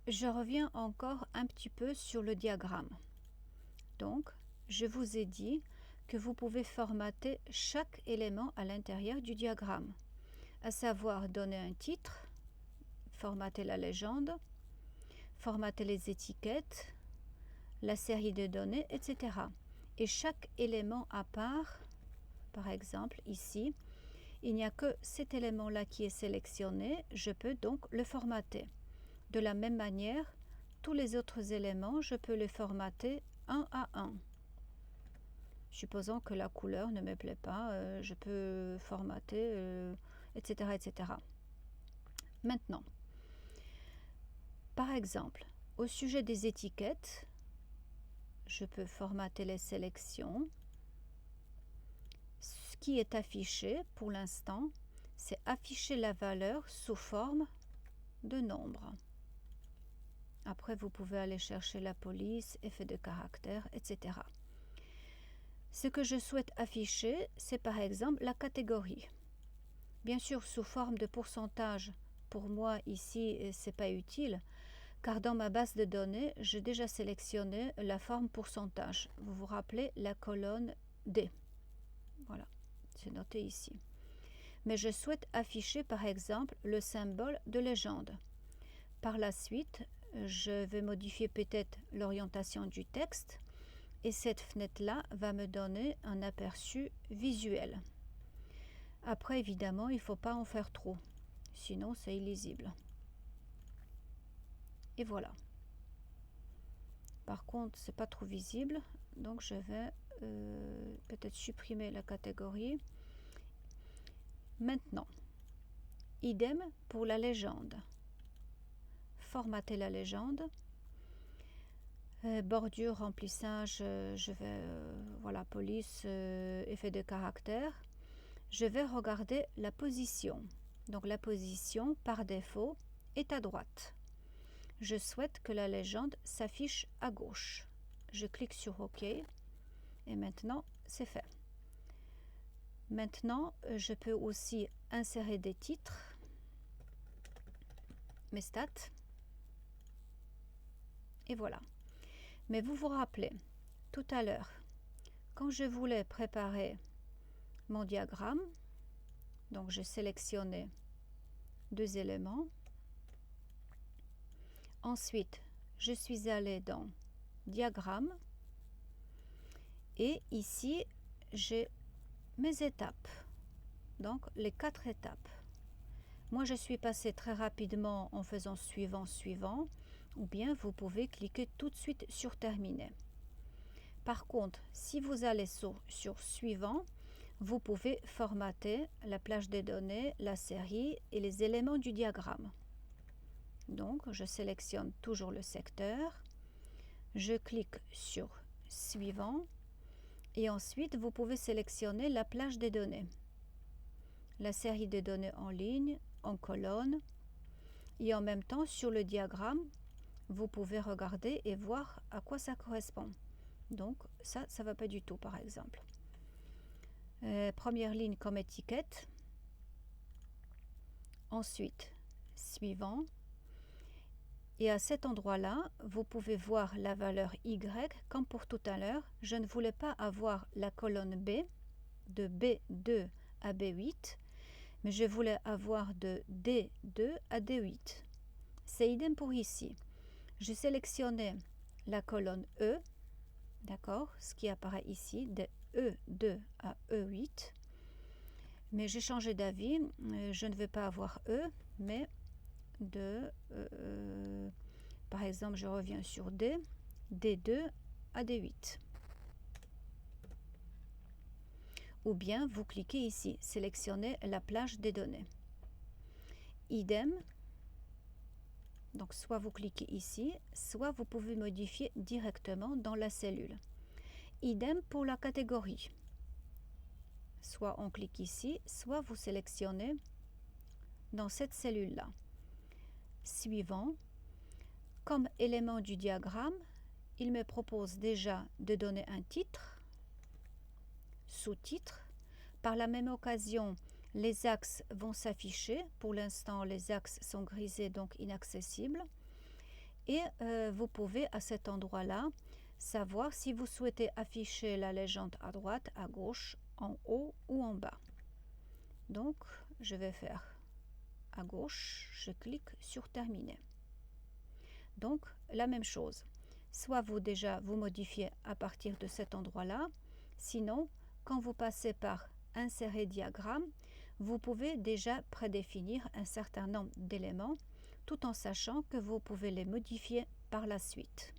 je reviens encore un petit peu sur le diagramme. Donc, je vous ai dit que vous pouvez formater chaque élément à l'intérieur du diagramme, à savoir donner un titre, formater la légende, formater les étiquettes, la série de données, etc. Et chaque élément à part, par exemple ici, il n'y a que cet élément-là qui est sélectionné, je peux donc le formater. De la même manière, tous les autres éléments, je peux les formater un à un. Supposons que la couleur ne me plaît pas, je peux formater, etc., etc. Maintenant, par exemple, au sujet des étiquettes, je peux formater les sélections. Ce qui est affiché pour l'instant, c'est afficher la valeur sous forme de nombre. Après, vous pouvez aller chercher la police, effet de caractère, etc. Ce que je souhaite afficher, c'est par exemple la catégorie. Bien sûr, sous forme de pourcentage, pour moi ici, ce n'est pas utile, car dans ma base de données, j'ai déjà sélectionné la forme pourcentage. Vous vous rappelez la colonne D. Voilà, c'est noté ici. Mais je souhaite afficher par exemple le symbole de légende. Par la suite, je vais modifier peut-être l'orientation du texte et cette fenêtre-là va me donner un aperçu visuel. Après, évidemment, il ne faut pas en faire trop, sinon c'est illisible. Et voilà. Par contre, c'est pas trop visible, donc je vais peut-être supprimer la catégorie. Maintenant, idem pour la légende. Formater la légende. Bordure, remplissage, je vais, voilà, police, effet de caractère. Je vais regarder la position. Donc la position, par défaut, est à droite. Je souhaite que la légende s'affiche à gauche. Je clique sur OK et maintenant, c'est fait. Maintenant, je peux aussi insérer des titres, mes stats, et voilà. Mais vous vous rappelez, tout à l'heure, quand je voulais préparer mon diagramme, donc j'ai sélectionné deux éléments. Ensuite, je suis allée dans diagramme et ici, j'ai mes étapes, donc les 4 étapes. Moi, je suis passée très rapidement en faisant suivant, suivant, ou bien vous pouvez cliquer tout de suite sur terminer. Par contre, si vous allez sur suivant, vous pouvez formater la plage des données, la série et les éléments du diagramme. Donc, je sélectionne toujours le secteur, je clique sur suivant et ensuite vous pouvez sélectionner la plage des données, la série des données en ligne, en colonne et en même temps sur le diagramme, vous pouvez regarder et voir à quoi ça correspond. Donc ça ne va pas du tout par exemple. Première ligne comme étiquette, ensuite suivant. Et à cet endroit-là, vous pouvez voir la valeur Y, comme pour tout à l'heure. Je ne voulais pas avoir la colonne B, de B2 à B8, mais je voulais avoir de D2 à D8. C'est idem pour ici. Je sélectionnais la colonne E, d'accord, ce qui apparaît ici, de E2 à E8. Mais j'ai changé d'avis, je ne veux pas avoir E, mais par exemple, je reviens sur D, D2 à D8. Ou bien, vous cliquez ici, sélectionnez la plage des données. Idem, donc soit vous cliquez ici, soit vous pouvez modifier directement dans la cellule. Idem pour la catégorie. Soit on clique ici, soit vous sélectionnez dans cette cellule-là. Suivant, comme élément du diagramme, il me propose déjà de donner un titre, sous-titre. Par la même occasion, les axes vont s'afficher. Pour l'instant, les axes sont grisés, donc inaccessibles. Et vous pouvez à cet endroit-là savoir si vous souhaitez afficher la légende à droite, à gauche, en haut ou en bas. Donc je vais faire à gauche, je clique sur terminer. Donc la même chose, soit vous modifiez à partir de cet endroit-là, sinon quand vous passez par insérer diagramme, vous pouvez déjà prédéfinir un certain nombre d'éléments tout en sachant que vous pouvez les modifier par la suite.